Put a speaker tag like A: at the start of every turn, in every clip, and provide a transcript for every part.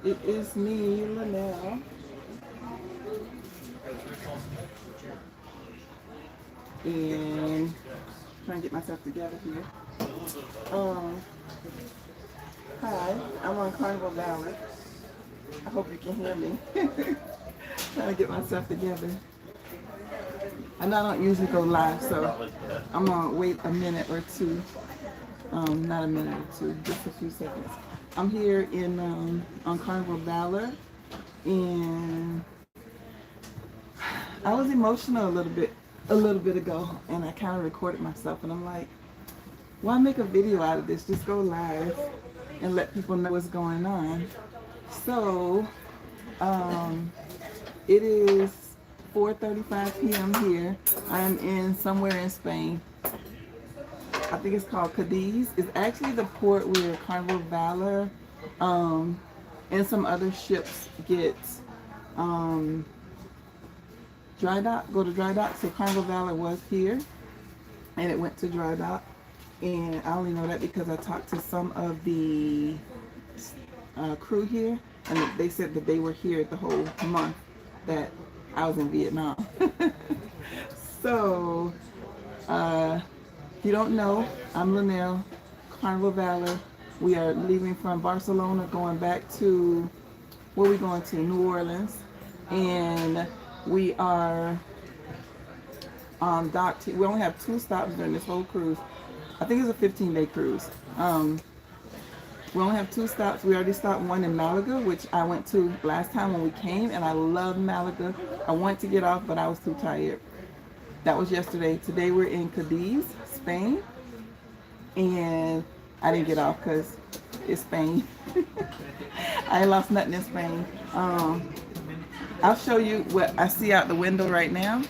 A: It is me, Linnell, and trying to get myself together here. Um, Hi, I'm on Carnival Valley. I hope you can hear me. Trying to get myself together. I know I don't usually go live, so I'm gonna wait a minute or two. Not a minute or two, just a few seconds. I'm here in on Carnival Valor, and I was emotional a little bit ago, and I kind of recorded myself, and I'm like, why make a video out of this? Just go live and let people know what's going on. So, um, it is 4:35 p.m. here. I am in somewhere in Spain. I think it's called Cadiz. It's actually the port where Carnival Valor and some other ships get um, go to dry dock. So Carnival Valor was here, and it went to dry dock. And I only know that because I talked to some of the crew here, and they said that they were here the whole month that I was in Vietnam. So, if you don't know, I'm Linnell, Carnival Valor. We are leaving from Barcelona, going back to, where are we going to? New Orleans. And we are on dock. We only have 2 stops during this whole cruise. I think it's a 15-day cruise. We only have 2 stops. We already stopped one in Malaga, which I went to last time when we came, and I love Malaga. I wanted to get off, but I was too tired. That was yesterday. Today we're in Cadiz, Spain, and I didn't get off because it's Spain. I ain't lost nothing in Spain. I'll show you what I see out the window right now,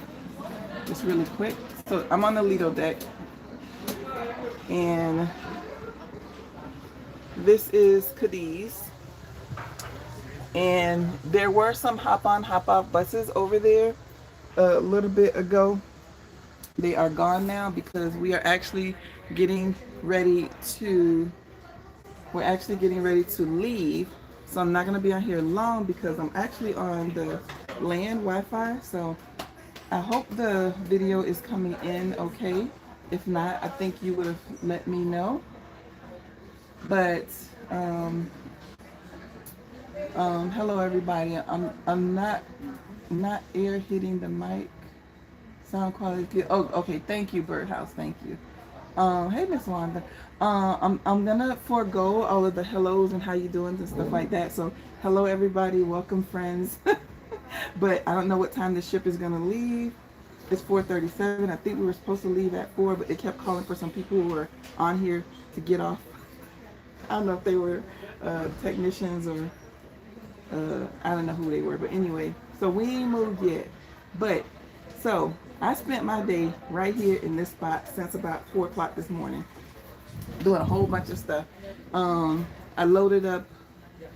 A: just really quick. So I'm on the Lido deck, and this is Cadiz, and there were some hop-on, hop-off buses over there a little bit ago. They are gone now because we are actually getting ready to leave. So I'm not going to be on here long because I'm actually on the land Wi-Fi. So I hope the video is coming in okay. If not, I think you would have let me know. But hello everybody. I'm not air hitting the mic. Sound quality good. Oh, okay. Thank you, Birdhouse. Thank you. Hey, Miss Wanda. I'm gonna forego all of the hellos and how you doing and stuff like that. So hello everybody. Welcome friends. But I don't know what time the ship is gonna leave. It's 4:37. I think we were supposed to leave at 4, but it kept calling for some people who were on here to get off. I don't know if they were technicians or I don't know who they were, but anyway, so we ain't moved yet. But so I spent my day right here in this spot since about 4 o'clock this morning, doing a whole bunch of stuff. I loaded up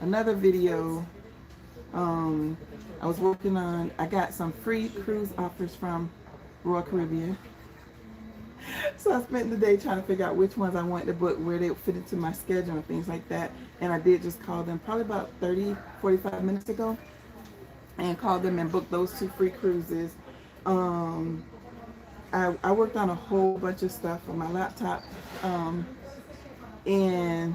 A: another video. I was working on. I got some free cruise offers from Royal Caribbean. So I spent the day trying to figure out which ones I wanted to book, where they would fit into my schedule and things like that. And I did just call them probably about 45 minutes ago, and called them and booked those 2 free cruises. I worked on a whole bunch of stuff on my laptop. And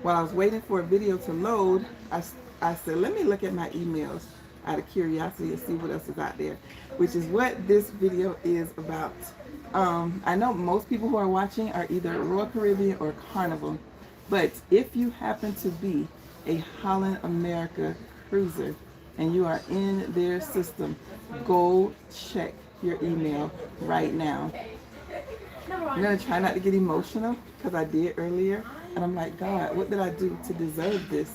A: while I was waiting for a video to load, I said, let me look at my emails out of curiosity and see what else is out there, which is what this video is about. I know most people who are watching are either Royal Caribbean or Carnival, but if you happen to be a Holland America cruiser and you are in their system, go check your email right now. I'm going to try not to get emotional because I did earlier, and I'm like, God, what did I do to deserve this?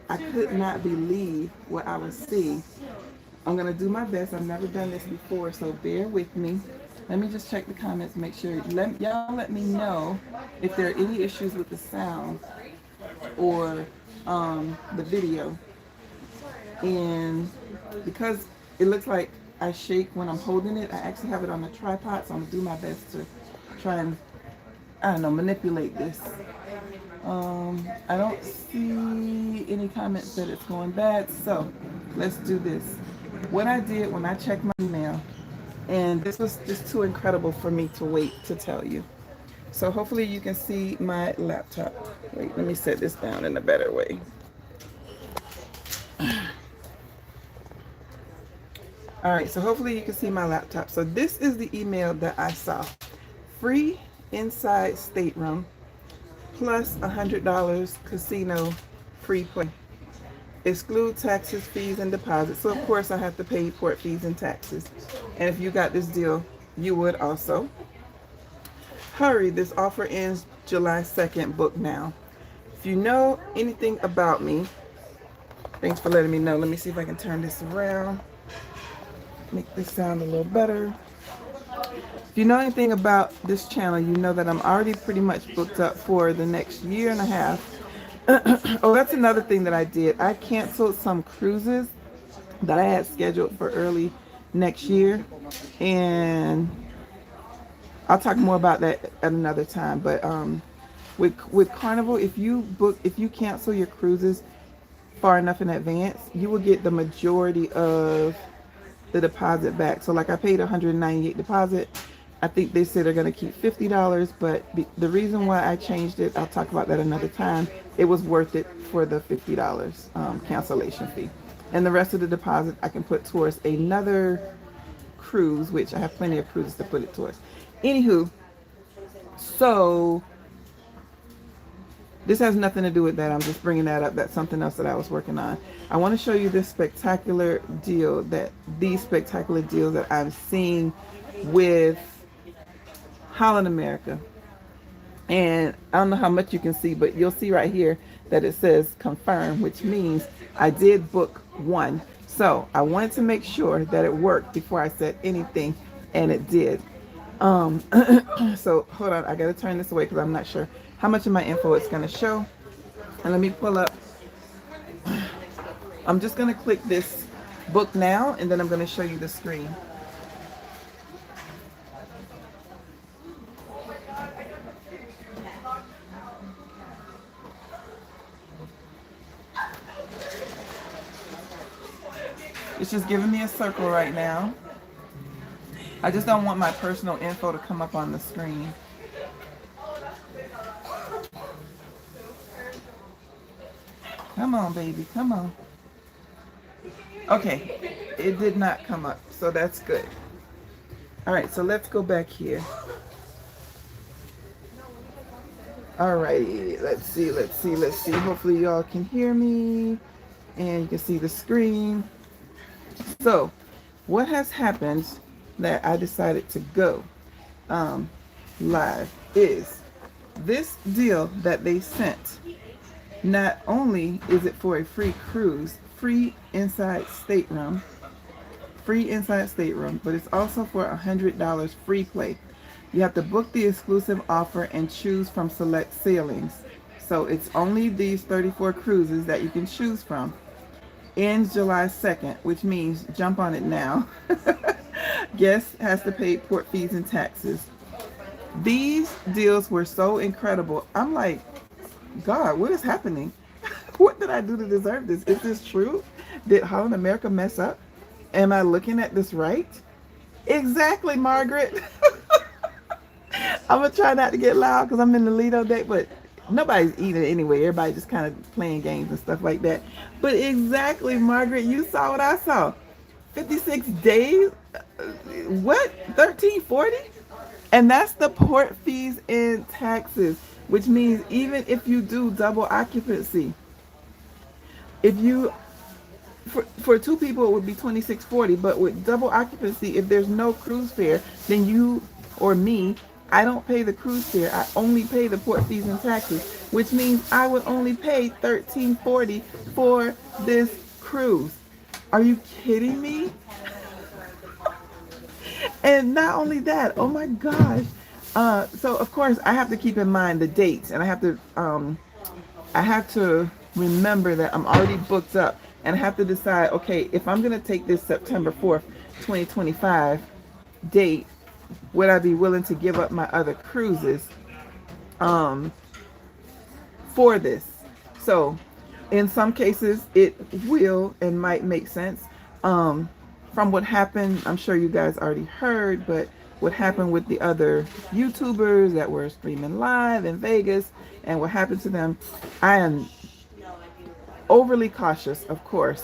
A: I could not believe what I was seeing. I'm going to do my best. I've never done this before, so bear with me. Let me just check the comments, make sure. Y'all let me know if there are any issues with the sound or the video. And because it looks like I shake when I'm holding it, I actually have it on a tripod, so I'm going to do my best to try and, I don't know, manipulate this. I don't see see any comments that it's going bad. So let's do this. What I did when I checked my email, and this was just too incredible for me to wait to tell you. So hopefully you can see my laptop. Wait, let me set this down in a better way. All right, so hopefully you can see my laptop. So this is the email that I saw. Free inside stateroom plus $100 casino free play. Exclude taxes, fees, and deposits. So of course I have to pay port fees and taxes. And if you got this deal, you would also. Hurry, this offer ends July 2nd. Book now. If you know anything about me, thanks for letting me know. Let me see if I can turn this around. Make this sound a little better. If you know anything about this channel, you know that I'm already pretty much booked up for the next year and a half. Oh, that's another thing that I did. I canceled some cruises that I had scheduled for early next year, and I'll talk more about that at another time. But with Carnival, if you cancel your cruises far enough in advance, you will get the majority of the deposit back. So like I paid $198 deposit. I think they said they're going to keep $50, but the reason why I changed it, I'll talk about that another time. It was worth it for the $50 cancellation fee. And the rest of the deposit I can put towards another cruise, which I have plenty of cruises to put it towards. Anywho, so this has nothing to do with that. I'm just bringing that up. That's something else that I was working on. I want to show you this spectacular deal, these spectacular deals that I'm seeing with Holland America. And I don't know how much you can see, but you'll see right here that it says confirm, which means I did book one. So I wanted to make sure that it worked before I said anything, and it did. So hold on, I gotta turn this away because I'm not sure how much of my info it's gonna show. And let me pull up. I'm just gonna click this book now, and then I'm gonna show you the screen. It's just giving me a circle right now. I just don't want my personal info to come up on the screen. Come on, baby, come on. Okay, it did not come up, so that's good. All right, so let's go back here. All righty, let's see. Hopefully y'all can hear me and you can see the screen. So what has happened that I decided to go live is this deal that they sent. Not only is it for a free cruise, free inside stateroom, but it's also for $100 free play. You have to book the exclusive offer and choose from select sailings. So it's only these 34 cruises that you can choose from. Ends July 2nd, which means jump on it now. Guest has to pay port fees and taxes. These deals were so incredible. I'm like, God, what is happening? What did I do to deserve this? Is this true? Did Holland America mess up? Am I looking at this right? Exactly, Margaret. I'm going to try not to get loud because I'm in the Lido deck, but nobody's eating it anyway. Everybody just kind of playing games and stuff like that. But exactly, Margaret, you saw what I saw. 56 days? What? 1340? And that's the port fees and taxes, which means even if you do double occupancy, if you, for two people, it would be $26.40, but with double occupancy, if there's no cruise fare, then you or me, I don't pay the cruise fare. I only pay the port fees and taxes, which means I would only pay $13.40 for this cruise. Are you kidding me? And not only that, oh my gosh. So of course I have to keep in mind the dates, and I have to remember that I'm already booked up, and I have to decide, okay, if I'm going to take this September 4th, 2025 date, would I be willing to give up my other cruises for this? So In some cases, it will and might make sense. Um, from what happened, I'm sure you guys already heard, but what happened with the other YouTubers that were streaming live in Vegas and what happened to them, I am overly cautious, of course,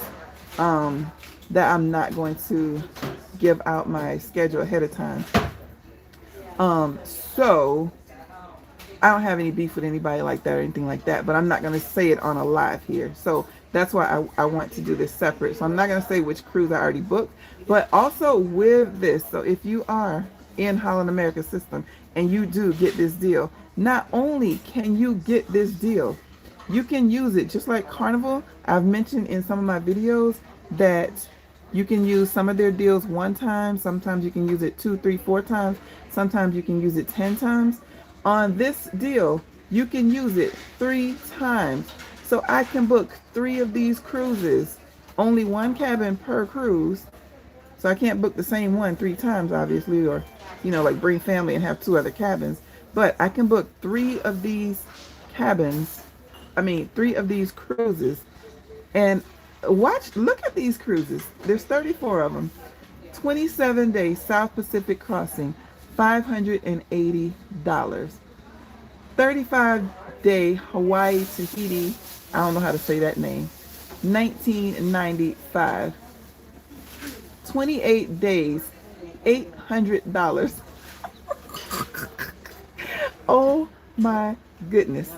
A: that I'm not going to give out my schedule ahead of time. So I don't have any beef with anybody like that or anything like that, but I'm not going to say it on a live here. So that's why I want to do this separate. So I'm not going to say which cruise I already booked, but also with this. So if you are in Holland America system and you do get this deal, not only can you get this deal, you can use it just like Carnival. I've mentioned in some of my videos that you can use some of their deals one time. Sometimes you can use it 2, 3, 4 times. Sometimes you can use it 10 times. On this deal, you can use it 3 times. So I can book 3 of these cruises, only 1 cabin per cruise. So I can't book the same one 3 times, obviously, or, like bring family and have 2 other cabins. But I can book 3 of these cabins, 3 of these cruises. And look at these cruises. There's 34 of them. 27-day South Pacific crossing, $580. 35-day Hawaii Tahiti, I don't know how to say that name, $19.95. 28 days, $800. Oh my goodness.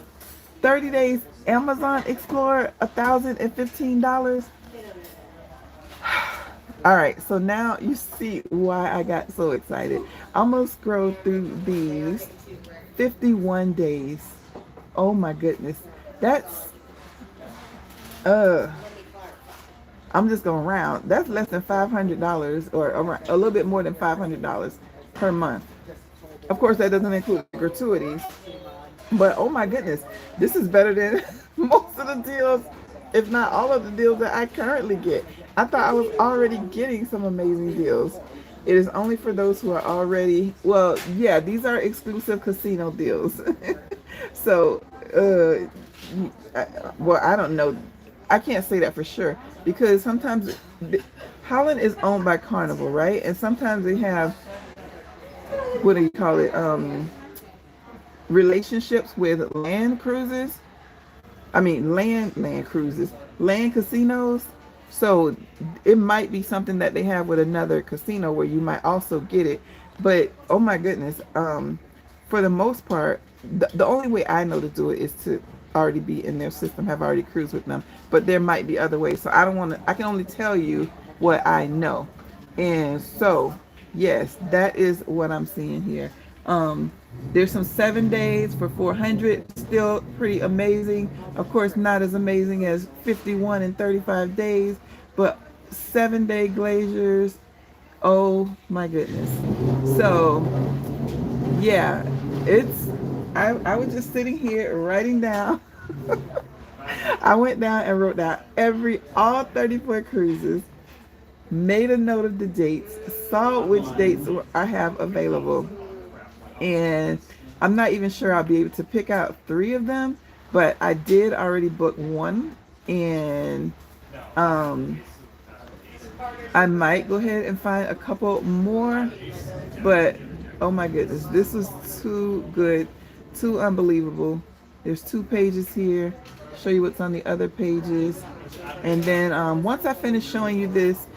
A: 30 days Amazon Explorer, $1,015. All right, so now you see why I got so excited. I'm gonna scroll through these 51 days. Oh my goodness. That's I'm just going round. That's less than $500 or around, a little bit more than $500 per month. Of course, that doesn't include gratuities. But oh my goodness, this is better than most of the deals, if not all of the deals that I currently get. I thought I was already getting some amazing deals. It is only for those who are already, well, yeah, these are exclusive casino deals. So, I don't know. I can't say that for sure because sometimes Holland is owned by Carnival, right? And sometimes they have, what do you call it? Relationships with land cruises. Land cruises, land casinos. So it might be something that they have with another casino where you might also get it. But oh my goodness, for the most part, the only way I know to do it is to already be in their system, have already cruised with them. But there might be other ways. So I don't want to. I can only tell you what I know. And so yes, that is what I'm seeing here. There's some 7 days for 400, still pretty amazing. Of course, not as amazing as 51 and 35 days, but 7-day glaciers. Oh my goodness. So yeah, I was just sitting here writing down. I went down and wrote down all 34 cruises, made a note of the dates, saw which dates I have available. And I'm not even sure I'll be able to pick out 3 of them, but I did already book 1, and I might go ahead and find a couple more, but oh my goodness, this was too good, too unbelievable. There's 2 pages here, show you what's on the other pages, and then once I finish showing you this,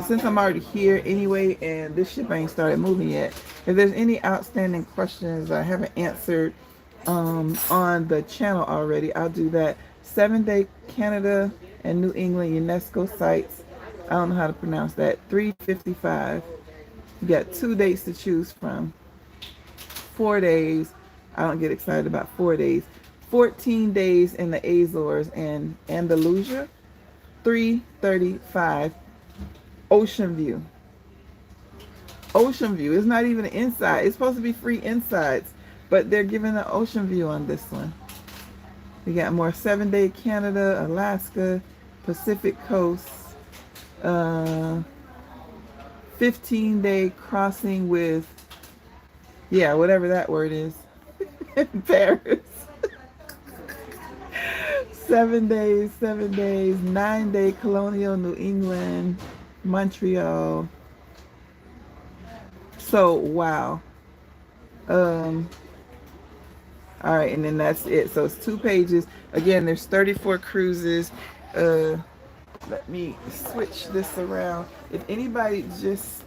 A: since I'm already here anyway and this ship ain't started moving yet, if there's any outstanding questions I haven't answered on the channel already, I'll do that. 7-day Canada and New England UNESCO sites, I don't know how to pronounce that, $355. You got 2 dates to choose from. 4 days, I don't get excited about 4 days. 14 days in the Azores and Andalusia, $335. Ocean View. Ocean View. It's not even an inside. It's supposed to be free insides, but they're giving an ocean view on this one. We got more 7-day Canada, Alaska, Pacific Coast, 15-day crossing with, yeah, whatever that word is, in Paris. 7 days, 9-day Colonial New England, Montreal. So wow. Um, all right, and then that's it. So it's 2 pages. Again, there's 34 cruises. Uh, Let me switch this around. If anybody just,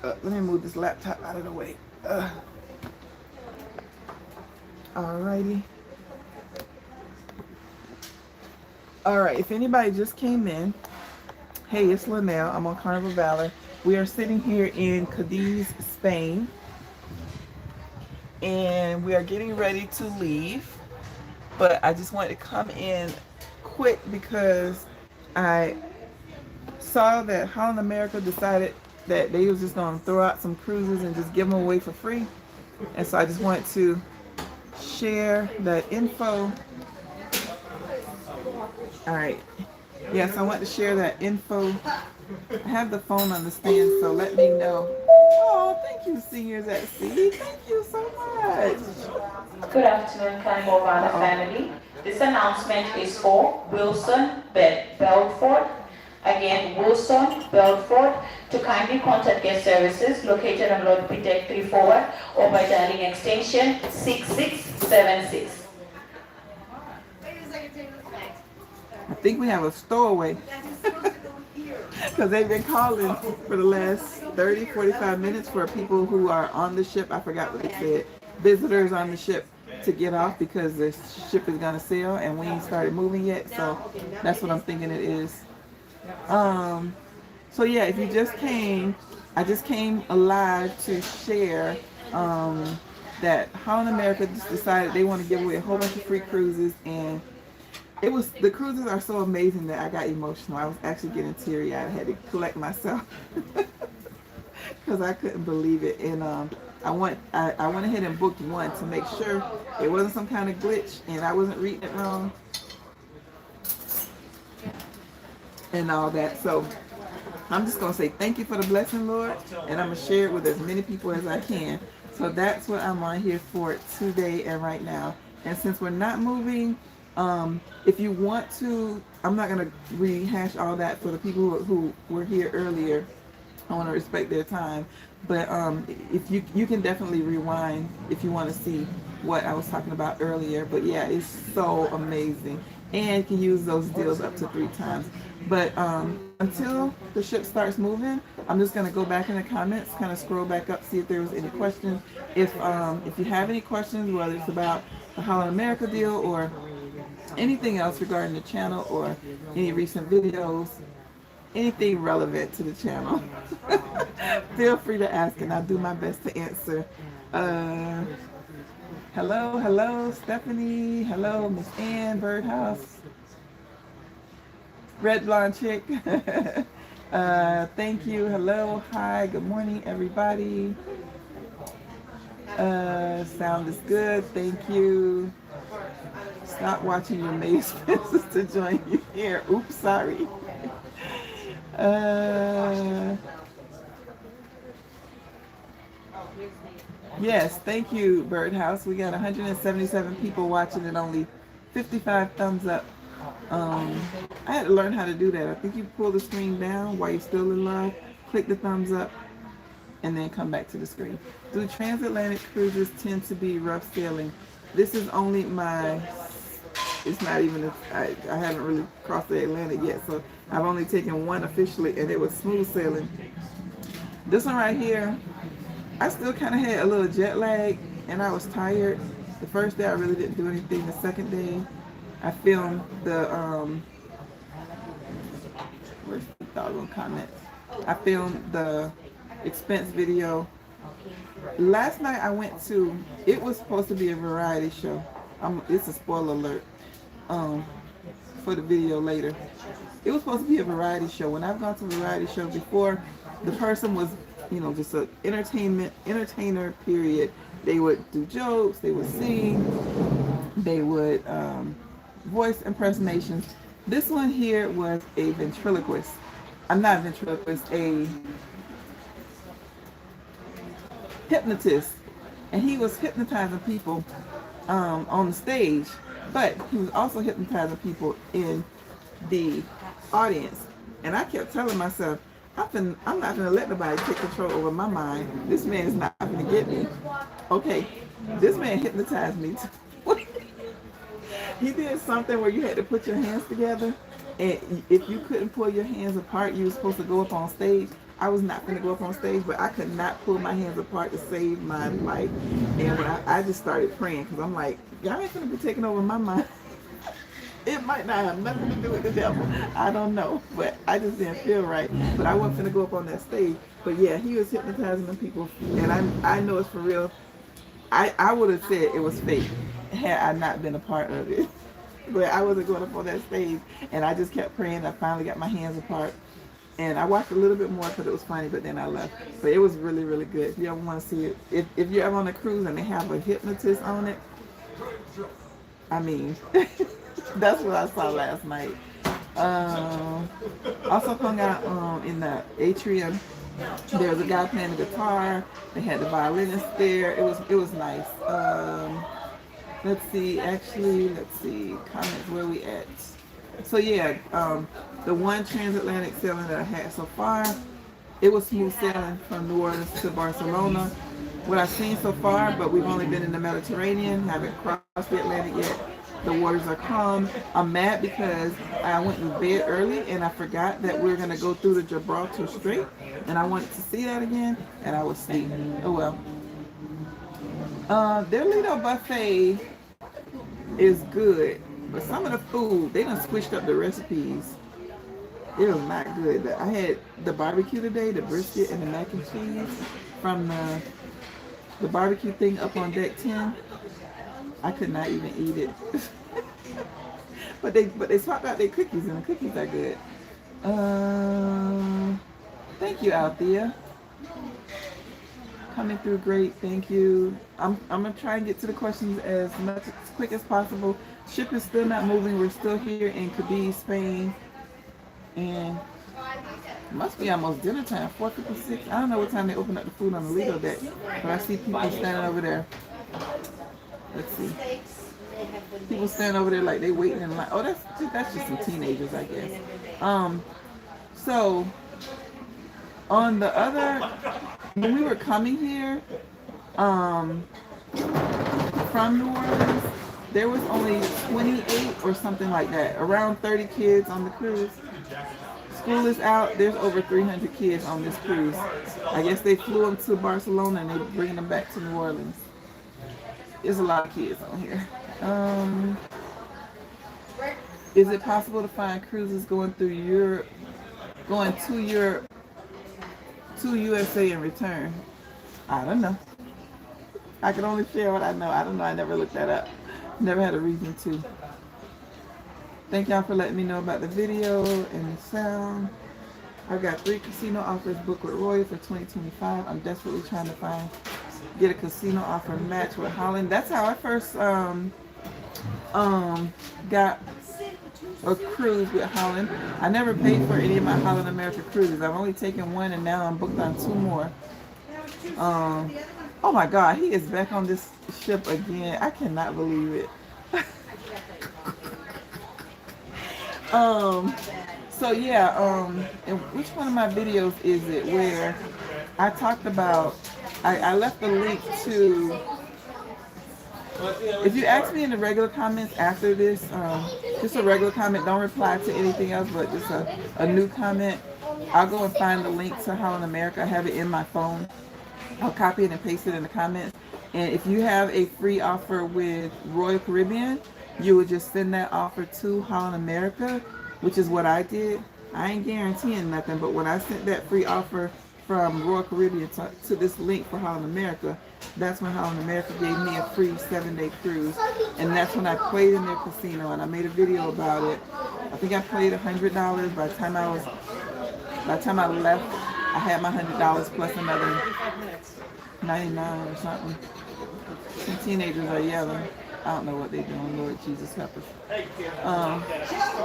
A: let me move this laptop out of the way. Alrighty. All right, if anybody just came in, hey, it's Linnell. I'm on Carnival Valor. We are sitting here in Cadiz, Spain, and we are getting ready to leave. But I just wanted to come in quick because I saw that Holland America decided that they was just going to throw out some cruises and just give them away for free. And so I just wanted to share that info. All right. Yes, I want to share that info. I have the phone on the stand, so let me know. Oh, thank you, Seniors at Sea. Thank you so much.
B: Good afternoon, Carnival Valor family. This announcement is for Wilson Belfort. Again, Wilson Belfort, to kindly contact guest services located on Lord P Deck 3 forward or by dialing extension 6676.
A: I think we have a stowaway because they've been calling for the last 30, 45 minutes for people who are on the ship. I forgot what they said. Visitors on the ship to get off because the ship is going to sail and we ain't started moving yet. So that's what I'm thinking it is. So yeah, if you just came, I just came alive to share that Holland America just decided they want to give away a whole bunch of free cruises, and the cruises are so amazing that I got emotional. I was actually getting teary-eyed. I had to collect myself because I couldn't believe it. And I went ahead and booked one to make sure it wasn't some kind of glitch and I wasn't reading it wrong and all that. So I'm just going to say thank you for the blessing, Lord, and I'm going to share it with as many people as I can. So that's what I'm on here for today and right now. And since we're not moving, if you want to, I'm not going to rehash all that for the people who were here earlier. I want to respect their time. But if you can definitely rewind if you want to see what I was talking about earlier. But yeah, it's so amazing. And you can use those deals up to 3 times. But until the ship starts moving, I'm just going to go back in the comments, kind of scroll back up, see if there was any questions. If you have any questions, whether it's about the Holland America deal or anything else regarding the channel or any recent videos, anything relevant to the channel, feel free to ask and I'll do my best to answer. Hello, Stephanie. Hello, Miss Ann, Birdhouse. Red Blonde Chick. Thank you. Hello, hi, good morning, everybody. Sound is good. Thank you. Stop watching your maze fences to join you here. Oops, sorry. Yes, thank you, Birdhouse. We got 177 people watching and only 55 thumbs up. I had to learn how to do that. I think you pull the screen down while you're still in live, click the thumbs up, and then come back to the screen. Do transatlantic cruises tend to be rough sailing? This is only it's not even, I haven't really crossed the Atlantic yet, so I've only taken one officially, and it was smooth sailing. This one right here, I still kind of had a little jet lag, and I was tired. The first day I really didn't do anything. The second day, I filmed the, where's the doggone comments? I filmed the expense video. Last night I went to, it was supposed to be a variety show. It's a spoiler alert for the video later. It was supposed to be a variety show. When I've gone to a variety show before, the person was, just an entertainer, period. They would do jokes, they would sing, they would voice impersonations. This one here was a ventriloquist. I'm not a ventriloquist, a hypnotist. And he was hypnotizing people on the stage. But he was also hypnotizing people in the audience. And I kept telling myself, I'm not gonna let nobody take control over my mind. This man is not gonna get me. Okay, this man hypnotized me too. He did something where you had to put your hands together, and if you couldn't pull your hands apart, you were supposed to go up on stage. I was not going to go up on stage, but I could not pull my hands apart to save my life. And when I just started praying, because I'm like, y'all ain't going to be taking over my mind. It might not have nothing to do with the devil. I don't know, but I just didn't feel right. But I wasn't going to go up on that stage. But yeah, he was hypnotizing the people, and I know it's for real. I would have said it was fake had I not been a part of it. But I wasn't going up on that stage, and I just kept praying. I finally got my hands apart, and I watched a little bit more because it was funny, but then I left. But it was really, really good. If you ever want to see it, if you're ever on a cruise and they have a hypnotist on it, I mean, that's what I saw last night. Also hung out in the atrium. There was a guy playing the guitar. They had the violinist there. It was nice. Let's see, comments, where we at? So yeah, the one transatlantic sailing that I had so far, it was smooth sailing from New Orleans to Barcelona. What I've seen so far, but we've only been in the Mediterranean, haven't crossed the Atlantic yet. The waters are calm. I'm mad because I went to bed early and I forgot that we were going to go through the Gibraltar Strait, and I wanted to see that again, and I was asleep. Oh well. Their Lido buffet is good, but some of the food, they done switched up the recipes. It was not good. I had the barbecue today, the brisket and the mac and cheese from the barbecue thing up on deck 10. I could not even eat it. but they swapped out their cookies, and the cookies are good. Thank you, Althea. Coming through great, thank you. I'm gonna try and get to the questions as quick as possible. Ship is still not moving. We're still here in Cadiz, Spain, and it must be almost dinner time. 4:56. I don't know what time they open up the food on the Lido deck, but I see people standing over there. Let's see. People standing over there like they waiting in line. Oh, that's just some teenagers, I guess. So on the other, when we were coming here, from New Orleans, there was only 28 or something like that, around 30 kids on the cruise. School is out. There's over 300 kids on this cruise. I guess they flew them to Barcelona and they're bringing them back to New Orleans. There's a lot of kids on here. Is it possible to find cruises going to Europe, to USA and return? I don't know. I can only share what I know. I don't know. I never looked that up. Never had a reason to. Thank y'all for letting me know about the video and the sound. I've got 3 casino offers booked with Roy for 2025. I'm desperately trying to get a casino offer match with Holland. That's how I first got a cruise with Holland. I never paid for any of my Holland America cruises. I've only taken one, and now I'm booked on 2 more. Oh my God, he is back on this ship again. I cannot believe it. So yeah, and which one of my videos is it where I talked about, I left the link to, if you ask me in the regular comments after this, just a regular comment, don't reply to anything else, but just a new comment, I'll go and find the link to Holland America. I have it in my phone. I'll copy it and paste it in the comments. And if you have a free offer with Royal Caribbean, you would just send that offer to Holland America, which is what I did. I ain't guaranteeing nothing, but when I sent that free offer from Royal Caribbean to this link for Holland America, that's when Holland America gave me a free 7-day cruise. And that's when I played in their casino, and I made a video about it. I think I played $100. By the time I left, I had my $100 plus another 99 or something. Some teenagers are yelling. I don't know what they're doing. Lord Jesus help us.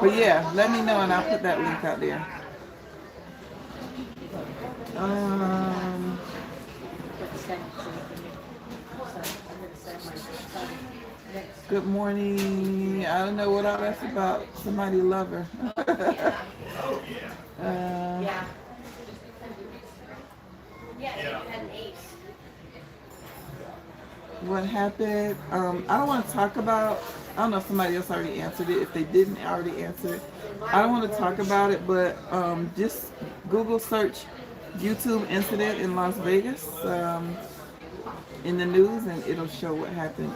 A: But yeah, let me know and I'll put that link out there. Good morning. I don't know what all that's about. Somebody love her. uh, what happened? I don't want to talk about. I don't know if somebody else already answered it. If they didn't already answer it, I don't want to talk about it. But just Google search YouTube incident in Las Vegas in the news, and it'll show what happened.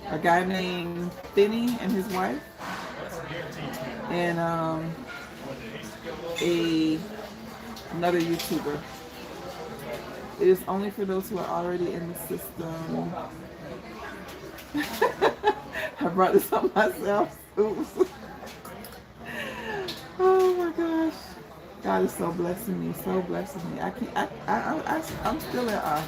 A: A guy named Finney and his wife, and a another YouTuber. It is only for those who are already in the system. I brought this up myself. Oops. Oh my gosh. God is so blessing me, so blessing me. I'm still in awe.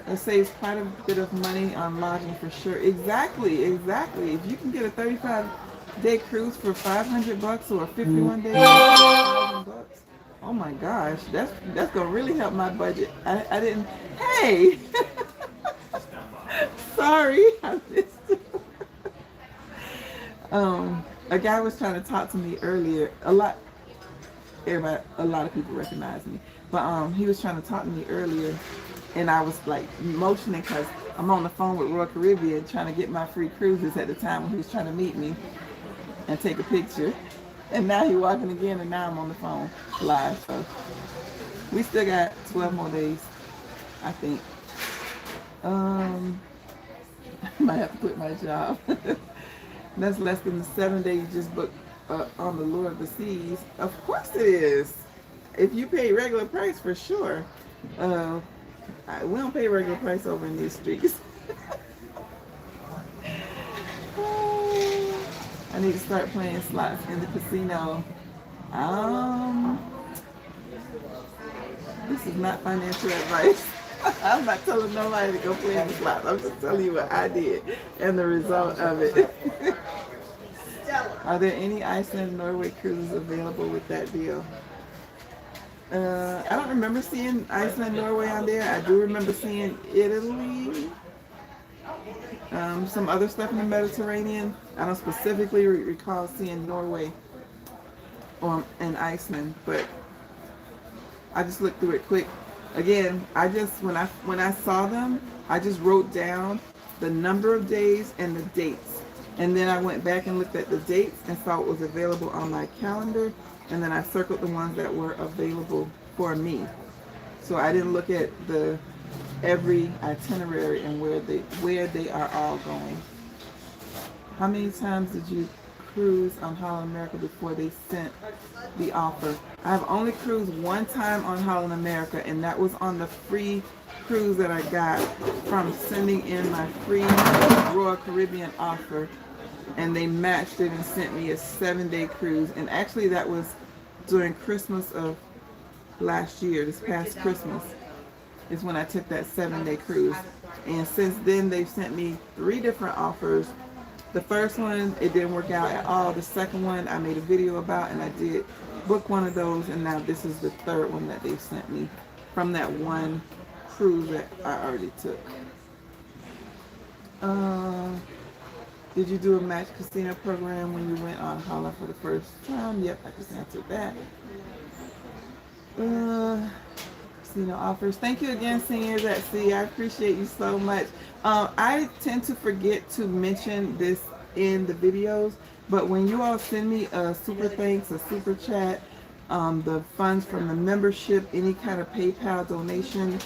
A: It saves quite a bit of money on lodging for sure. Exactly. If you can get a 35-day cruise for $500 or a 51-day cruise for $1,000, oh my gosh, that's gonna really help my budget. I didn't. Hey, sorry, I missed it. A guy was trying to talk to me earlier. A lot of people recognize me, but he was trying to talk to me earlier, and I was like motioning because I'm on the phone with Royal Caribbean trying to get my free cruises at the time when he was trying to meet me and take a picture. And now he's walking again, and now I'm on the phone live. So we still got 12 more days, I think. I might have to quit my job. That's less than the 7 days you just booked on the Lord of the Seas. Of course it is. If you pay regular price, for sure. We don't pay regular price over in these streets. I need to start playing slots in the casino. This is not financial advice. I'm not telling nobody to go play in the slots. I'm just telling you what I did and the result of it. Are there any Iceland, Norway cruises available with that deal? I don't remember seeing Iceland, Norway on there. I do remember seeing Italy. Some other stuff in the Mediterranean. I don't specifically recall seeing Norway and Iceland, but I just looked through it quick. Again, when I saw them, I just wrote down the number of days and the dates. And then I went back and looked at the dates and saw what was available on my calendar. And then I circled the ones that were available for me. So I didn't look at every itinerary and where they are all going. How many times did you cruise on Holland America before they sent the offer? I have only cruised one time on Holland America, and that was on the free cruise that I got from sending in my free Royal Caribbean offer, and they matched it and sent me a 7-day cruise. And actually that was during Christmas of last year, this past Christmas is when I took that 7-day cruise. And since then they've sent me 3 different offers. The first one, it didn't work out at all. The second one I made a video about, and I did book one of those, and now this is the 3rd one that they've sent me from that one cruise that I already took. Did you do a match casino program when you went on Holland for the first time? Yep, I just answered that. Casino offers. Thank you again, Seniors at Sea. I appreciate you so much. I tend to forget to mention this in the videos, but when you all send me a super thanks, a super chat, the funds from the membership, any kind of PayPal donation,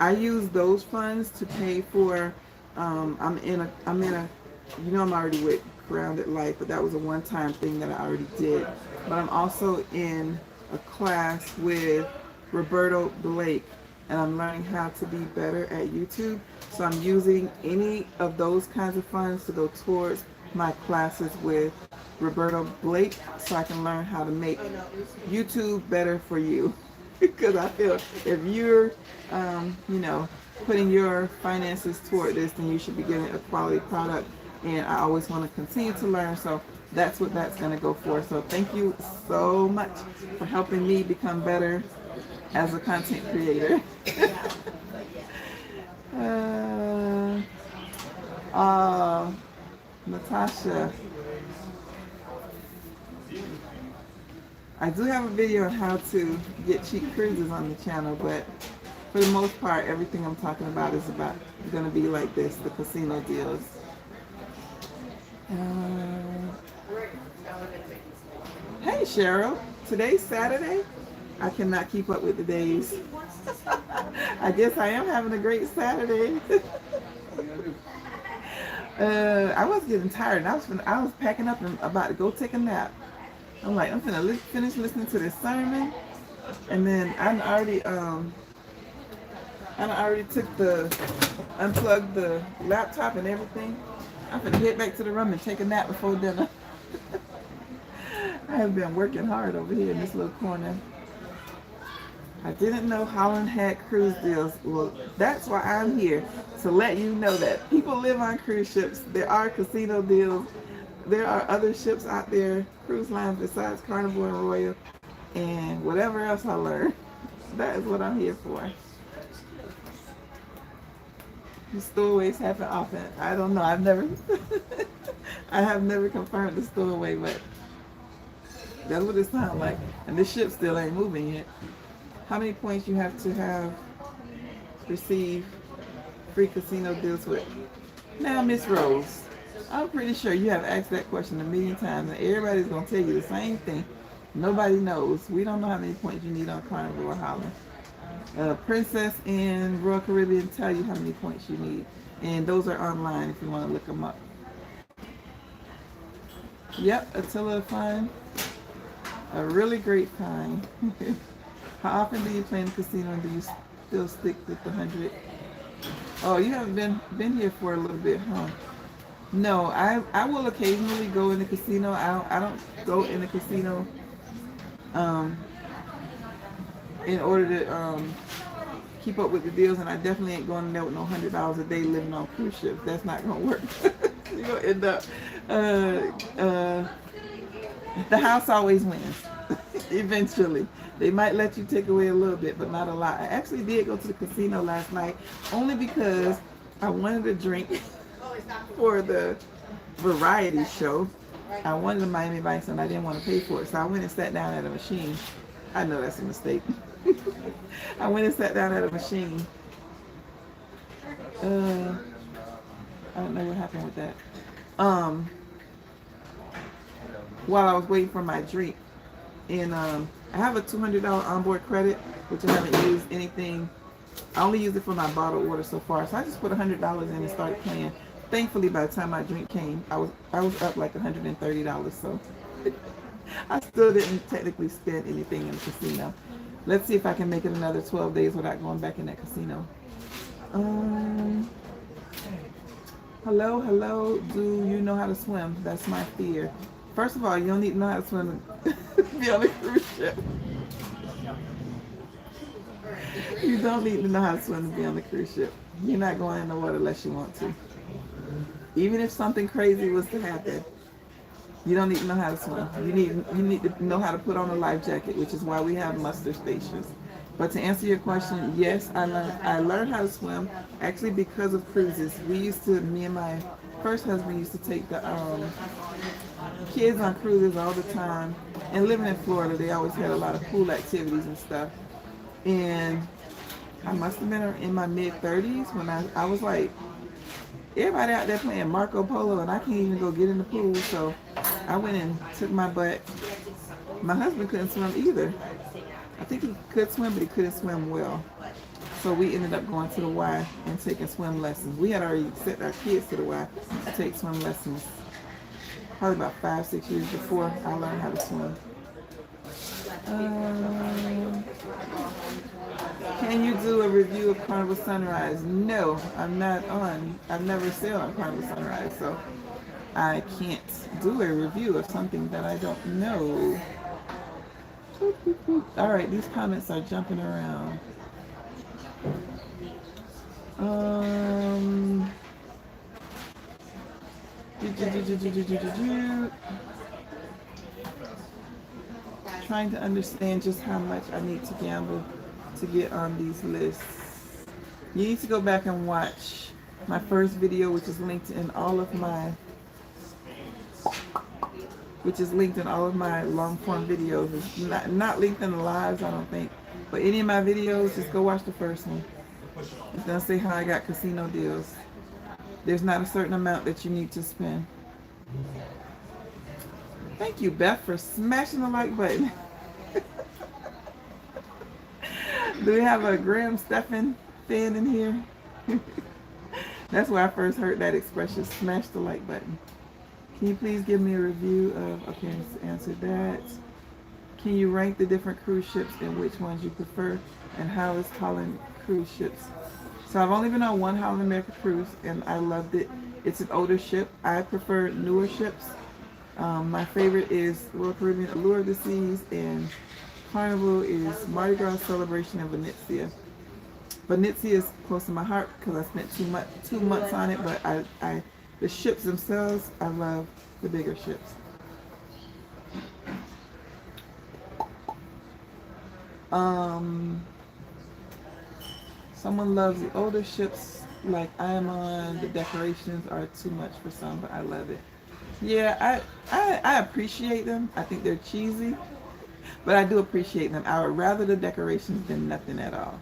A: I use those funds to pay for. I'm in a. I'm already with Grounded Life, but that was a one-time thing that I already did. But I'm also in a class with Roberto Blake, and I'm learning how to be better at YouTube. So I'm using any of those kinds of funds to go towards my classes with Roberto Blake, so I can learn how to make YouTube better for you. Because I feel if you're, putting your finances toward this, then you should be getting a quality product. And I always want to continue to learn, so that's what that's going to go for. So thank you so much for helping me become better as a content creator. Natasha, I do have a video on how to get cheap cruises on the channel, but for the most part, everything I'm talking about is going to be like this, the casino deals. Hey Cheryl, today's Saturday. I cannot keep up with the days. I guess I am having a great Saturday. I was getting tired. And I was packing up and about to go take a nap. I'm like, I'm gonna finish listening to this sermon, and then I already unplugged the laptop and everything. I'm gonna head back to the room and take a nap before dinner. I have been working hard over here in this little corner. I didn't know Holland had cruise deals. Well, that's why I'm here, to let you know that people live on cruise ships. There are casino deals. There are other ships out there, cruise lines besides Carnival and Royal, and whatever else I learn. That is what I'm here for. The stowaways happen often. I don't know. I have never confirmed the stowaway, but that's what it sounds like. And this ship still ain't moving yet. How many points you have to receive free casino deals with? Now, Miss Rose, I'm pretty sure you have asked that question a million times, and everybody's going to tell you the same thing. Nobody knows. We don't know how many points you need on Carnival or Holland. Princess and Royal Caribbean tell you how many points you need, and those are online if you want to look them up. Yep, Attila find a really great find. How often do you play in the casino, and do you still stick with the 100? Oh, you haven't been here for a little bit, huh? No, I will occasionally go in the casino. I don't go in the casino in order to keep up with the deals, and I definitely ain't going in there with no $100 a day living on cruise ships. That's not gonna work. You're gonna end up the house always wins. Eventually. They might let you take away a little bit, but not a lot. I actually did go to the casino last night only because I wanted a drink for the variety show. I wanted a Miami Vice and I didn't want to pay for it, so I went and sat down at a machine. I know that's a mistake. I went and sat down at a machine. I don't know what happened with that. While I was waiting for my drink. And I have a $200 onboard credit, which I haven't used anything. I only used it for my bottle order so far. So I just put $100 in and started playing. Thankfully, by the time my drink came, I was up like $130. So I still didn't technically spend anything in the casino. Let's see if I can make it another 12 days without going back in that casino. Hello, do you know how to swim? That's my fear. First of all, you don't need to know how to swim to be on a cruise ship. You don't need to know how to swim to be on the cruise ship. You're not going in the water unless you want to. Even if something crazy was to happen, you don't need to know how to swim. You need to know how to put on a life jacket, which is why we have muster stations. But to answer your question, yes, I learned how to swim actually because of cruises. Me and my first husband used to take the kids on cruises all the time. And living in Florida, they always had a lot of pool activities and stuff. And I must have been in my mid-30s when I was like, everybody out there playing Marco Polo and I can't even go get in the pool. So I went and took my butt. My husband couldn't swim either. I think he could swim, but he couldn't swim well. So we ended up going to the Y and taking swim lessons. We had already sent our kids to the Y to take swim lessons probably about 5-6 years before I learned how to swim. Can you do a review of Carnival Sunrise? No, I'm not on. I've never sailed on Carnival Sunrise, so I can't do a review of something that I don't know. All right, these comments are jumping around. Trying to understand just how much I need to gamble to get on these lists. You need to go back and watch my first video, which is linked in all of my long form videos. It's not linked in the lives, I don't think. But any of my videos, just go watch the first one. It's gonna say how I got casino deals. There's not a certain amount that you need to spend. Thank you, Beth, for smashing the like button. Do we have a Graham Stephan fan in here? That's where I first heard that expression, smash the like button. Can you please give me a review of, okay, answer that. Can you rank the different cruise ships and which ones you prefer? And how is Holland cruise ships? So I've only been on one Holland America cruise and I loved it. It's an older ship. I prefer newer ships. My favorite is Royal Caribbean Allure of the Seas, and Carnival is Mardi Gras Celebration of Venezia. Venezia is close to my heart because I spent 2 months on it, but the ships themselves, I love the bigger ships. Someone loves the older ships like I am on. The decorations are too much for some, but I love it. Yeah, I appreciate them. I think they're cheesy, but I do appreciate them. I would rather the decorations than nothing at all.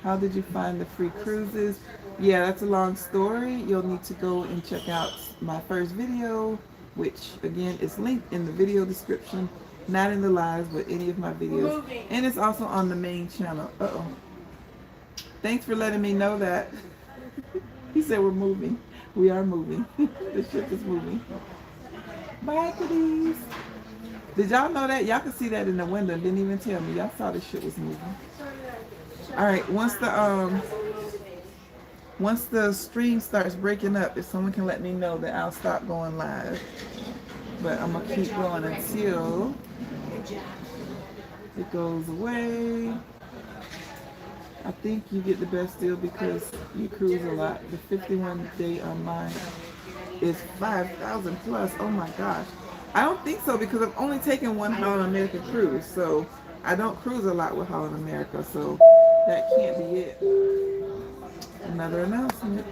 A: How did you find the free cruises? Yeah, that's a long story. You'll need to go and check out my first video, which again is linked in the video description, not in the lives, but any of my videos. And it's also on the main channel. Uh-oh. Thanks for letting me know that. He said we're moving. We are moving. The ship is moving. Bye, kitties. Did y'all know that? Y'all could see that in the window. Didn't even tell me. Y'all saw the ship was moving. All right. Once the stream starts breaking up, if someone can let me know, that I'll stop going live. But I'm gonna keep going until it goes away. I think you get the best deal because you cruise a lot. The 51-day on mine is 5,000 plus. Oh my gosh. I don't think so because I've only taken one Holland America cruise. So I don't cruise a lot with Holland America. So that can't be it. Another announcement.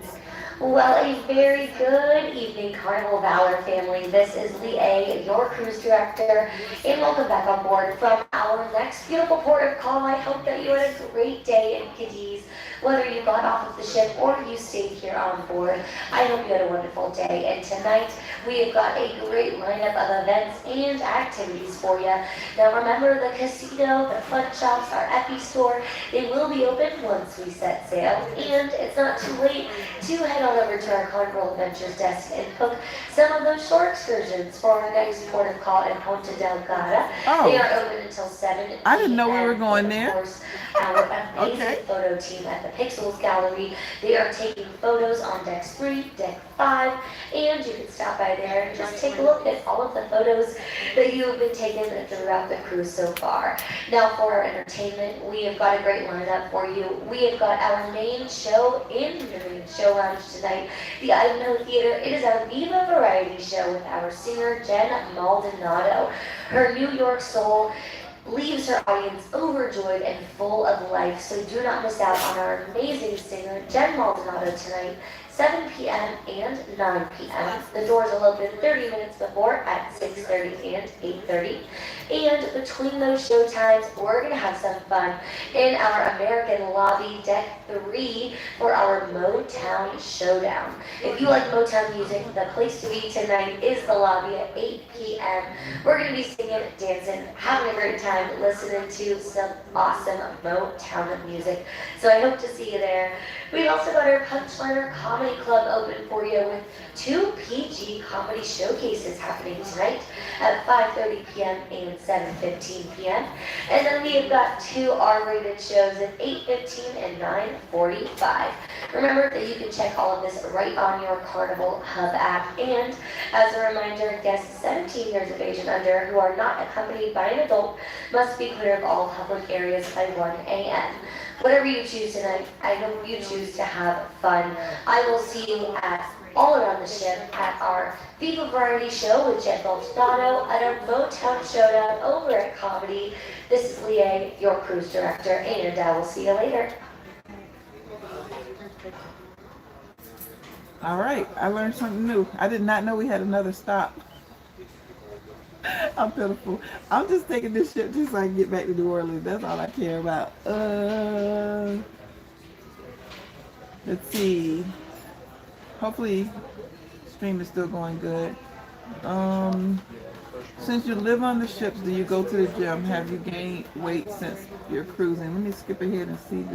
C: Well, a very good evening, Carnival Valor family. This is Leah, your cruise director, and welcome back on board from our next beautiful port of call. I hope that you had a great day in Cadiz, whether you got off of the ship or you stayed here on board. I hope you had a wonderful day, and tonight we have got a great lineup of events and activities for you. Now remember, the casino, the fun shops, our Epi store, they will be open once we set sail, and it's not too late to head on over to our Carnival Adventures desk and book some of those short excursions for our next port of call in Ponta Delgada.
A: Oh.
C: They are open until 7
A: I didn't know we were
C: p.m.
A: going there.
C: Of course, our amazing
A: Okay.
C: photo team at the Pixels Gallery, they are taking photos on decks 3, deck 5, and you can stop by there and just take a look at all of the photos that you have been taking throughout the cruise so far. Now for our entertainment, we have got a great lineup for you. We have got our main show in the main show lounge tonight, the Ivanhoe Theater. It is our Viva Variety show with our singer Jen Maldonado. Her New York soul leaves her audience overjoyed and full of life, so do not miss out on our amazing singer Jen Maldonado tonight, 7 p.m. and 9 p.m. The doors will open 30 minutes before at 6:30 and 8:30. And between those show times, we're going to have some fun in our American Lobby Deck 3 for our Motown Showdown. If you like Motown music, the place to be tonight is the lobby at 8 p.m. We're going to be singing, dancing, having a great time, listening to some awesome Motown music. So I hope to see you there. We've also got our Punchliner Comedy Club open for you with 2 PG comedy showcases happening tonight at 5:30 p.m. and 7:15 p.m. And then we have got 2 R-rated shows at 8:15 and 9:45. Remember that you can check all of this right on your Carnival Hub app. And as a reminder, guests 17 years of age and under who are not accompanied by an adult must be clear of all public areas by 1 a.m. Whatever you choose tonight, I hope you choose to have fun. I will see you at all around the ship at our Viva Variety show with Jen Maldonado, at our Motown Showdown over at Comedy. This is Leah, your cruise director, and I will see you later.
A: All right, I learned something new. I did not know we had another stop. I'm pitiful. I'm just taking this ship just so I can get back to New Orleans. That's all I care about. Let's see. Hopefully, stream is still going good. Um, since you live on the ships, do you go to the gym? Have you gained weight since you're cruising? Let me skip ahead and see.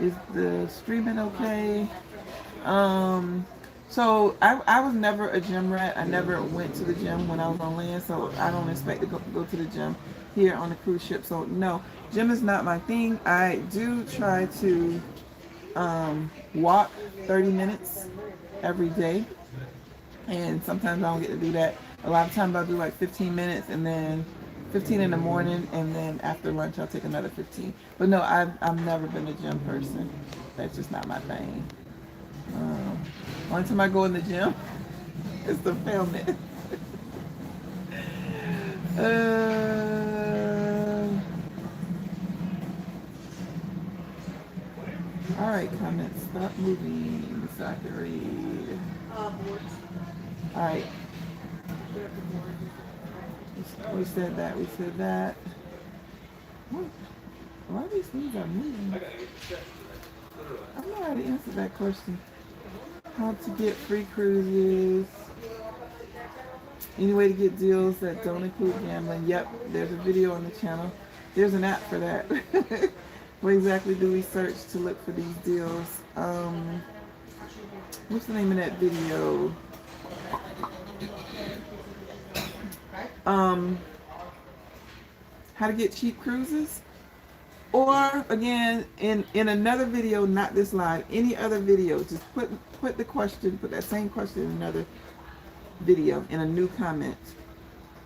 A: Is the streaming okay? Um, so I was never a gym rat. I never went to the gym when I was on land, so I don't expect to go to the gym here on the cruise ship. So no, gym is not my thing. I do try to walk 30 minutes every day, and sometimes I don't get to do that. A lot of times I'll do like 15 minutes and then 15 in the morning, and then after lunch I'll take another 15. But no, I've never been a gym person. That's just not my thing. Only time I go in the gym is to film it. All right, comments. Stop moving so I can read. All right. We said that. We said that. Why these things are moving? I've not already answered that question. How to get free cruises. Any way to get deals that don't include gambling. Yep, there's a video on the channel. There's an app for that. What exactly do we search to look for these deals? What's the name of that video? How to get cheap cruises? Or again, in another video, not this live, any other video, just put the question, put that same question in another video, in a new comment.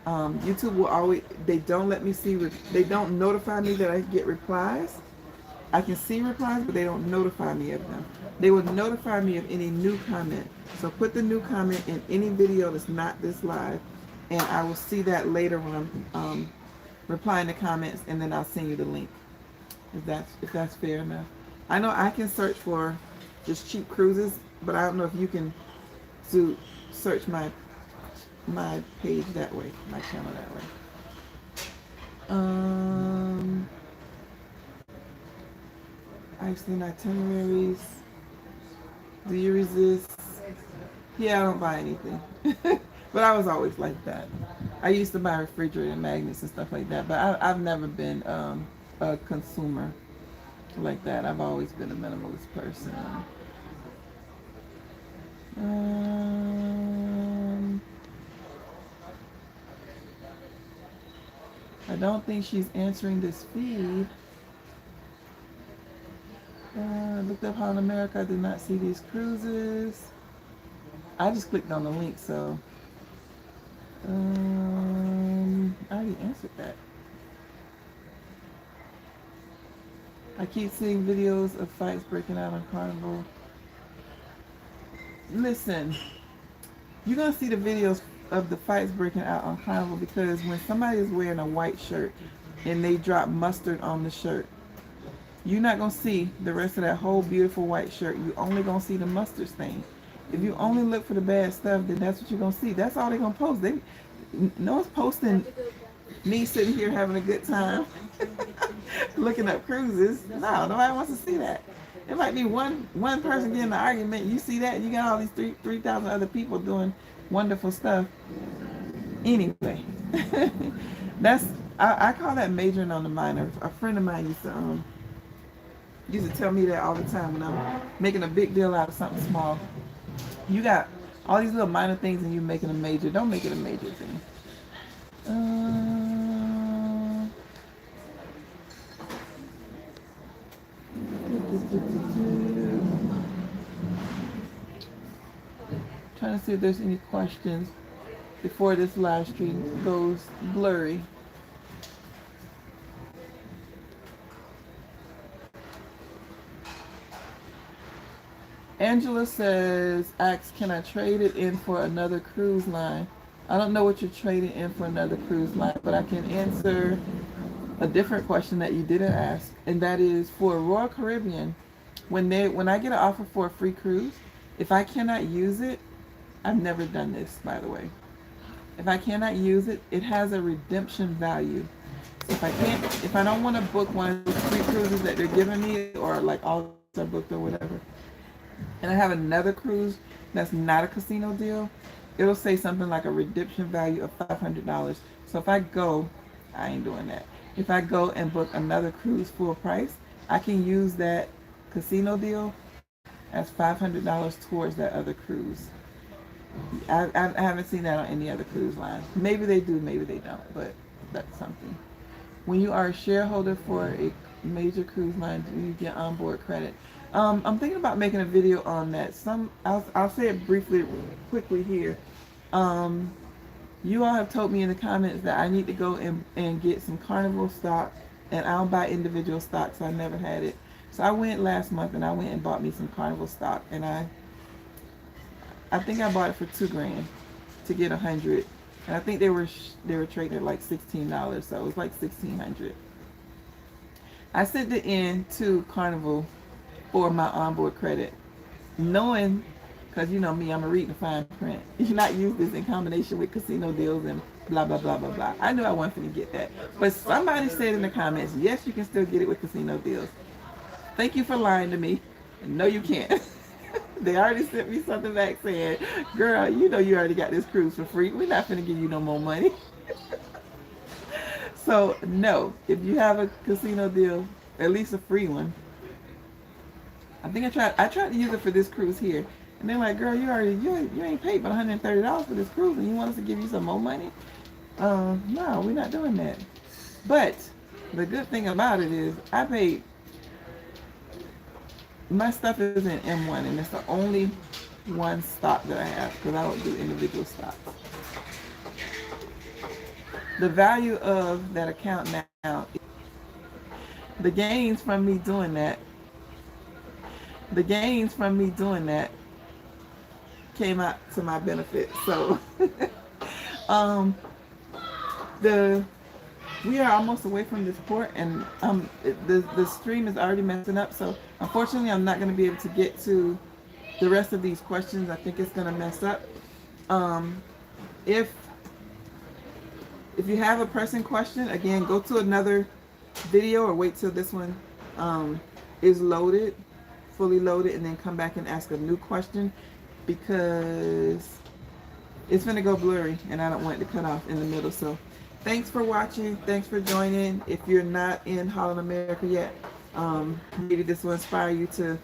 A: YouTube will always, they don't let me see, they don't notify me that I get replies. I can see replies, but they don't notify me of them. They will notify me of any new comment. So put the new comment in any video that's not this live, and I will see that later when I'm replying to comments, and then I'll send you the link. If that's fair enough. I know I can search for just cheap cruises, but I don't know if you can search my page that way, my channel that way. Iceland itineraries. Do you resist? Yeah, I don't buy anything. But I was always like that. I used to buy refrigerator magnets and stuff like that, but I've never been a consumer like that. I've always been a minimalist person. I don't think she's answering this feed. Looked up Holland America. I did not see these cruises. I just clicked on the link, so I already answered that. I keep seeing videos of fights breaking out on Carnival. Listen, you're gonna see the videos of the fights breaking out on Carnival because when somebody is wearing a white shirt and they drop mustard on the shirt, you're not gonna see the rest of that whole beautiful white shirt. You only gonna see the mustard stain. If you only look for the bad stuff, then that's what you're gonna see. That's all they're gonna post. No one's posting me sitting here having a good time looking up cruises. No, nobody wants to see that. It might be one person getting an argument. You see that, and you got all these 3,000 other people doing wonderful stuff. Anyway, I call that majoring on the minor. A friend of mine used to tell me that all the time when I'm making a big deal out of something small. You got all these little minor things and you're making a major. Don't make it a major thing. Trying to see if there's any questions before this live stream goes blurry. Angela asks, can I trade it in for another cruise line? I don't know what you're trading in for another cruise line, but I can answer a different question that you didn't ask, and that is for Royal Caribbean, when I get an offer for a free cruise, If I cannot use it, I've never done this, by the way. If I cannot use it, it has a redemption value. So if I don't want to book one of those free cruises that they're giving me, or like all are booked or whatever, and I have another cruise that's not a casino deal, it'll say something like a redemption value of $500. So if I go, I ain't doing that. If I go and book another cruise full price, I can use that casino deal as $500 towards that other cruise. I haven't seen that on any other cruise line. Maybe they do, maybe they don't, but that's something. When you are a shareholder for a major cruise line, do you get onboard credit? I'm thinking about making a video on that. I'll say it briefly, quickly here. You all have told me in the comments that I need to go and get some Carnival stock, and I'll buy individual stock, so I never had it. So I went last month and I went and bought me some Carnival stock, and I think I bought it for $2,000 to get 100, and I think they were trading at like $16, so it was like $1,600. I sent it in to Carnival for my onboard credit, knowing, because you know me, I'm a read the fine print. You should not use this in combination with casino deals and blah blah blah blah blah. I knew I wasn't going to get that, but somebody said in the comments, yes, you can still get it with casino deals. Thank you for lying to me. No, you can't. They already sent me something back saying, girl, you know you already got this cruise for free. We're not going to give you no more money. So, no, if you have a casino deal, at least a free one. I think I tried to use it for this cruise here. And they're like, girl, you ain't paid but $130 for this cruise, and you want us to give you some more money? No, we're not doing that. But the good thing about it is I paid. My stuff is in M1, and it's the only one stock that I have, because I don't do individual stocks. The value of that account now, the gains from me doing that came out to my benefit. So we are almost away from this port, and the stream is already messing up, so unfortunately I'm not going to be able to get to the rest of these questions. I think it's going to mess up. If you have a pressing question, again, go to another video or wait till this one is loaded, fully loaded, and then come back and ask a new question, because it's going to go blurry and I don't want it to cut off in the middle. So thanks for watching. Thanks for joining. If you're not in Holland America yet, maybe this will inspire you to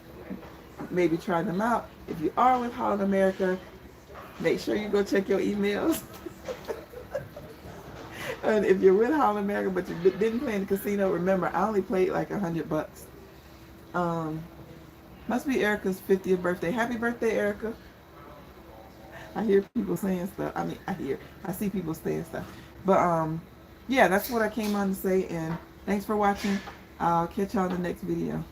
A: maybe try them out. If you are with Holland America, make sure you go check your emails. And if you're with Holland America but you didn't play in the casino, remember, I only played like $100. Must be Erica's 50th birthday. Happy birthday, Erica. I hear people saying stuff. I see people saying stuff. But yeah, that's what I came on to say, and thanks for watching. I'll catch y'all in the next video.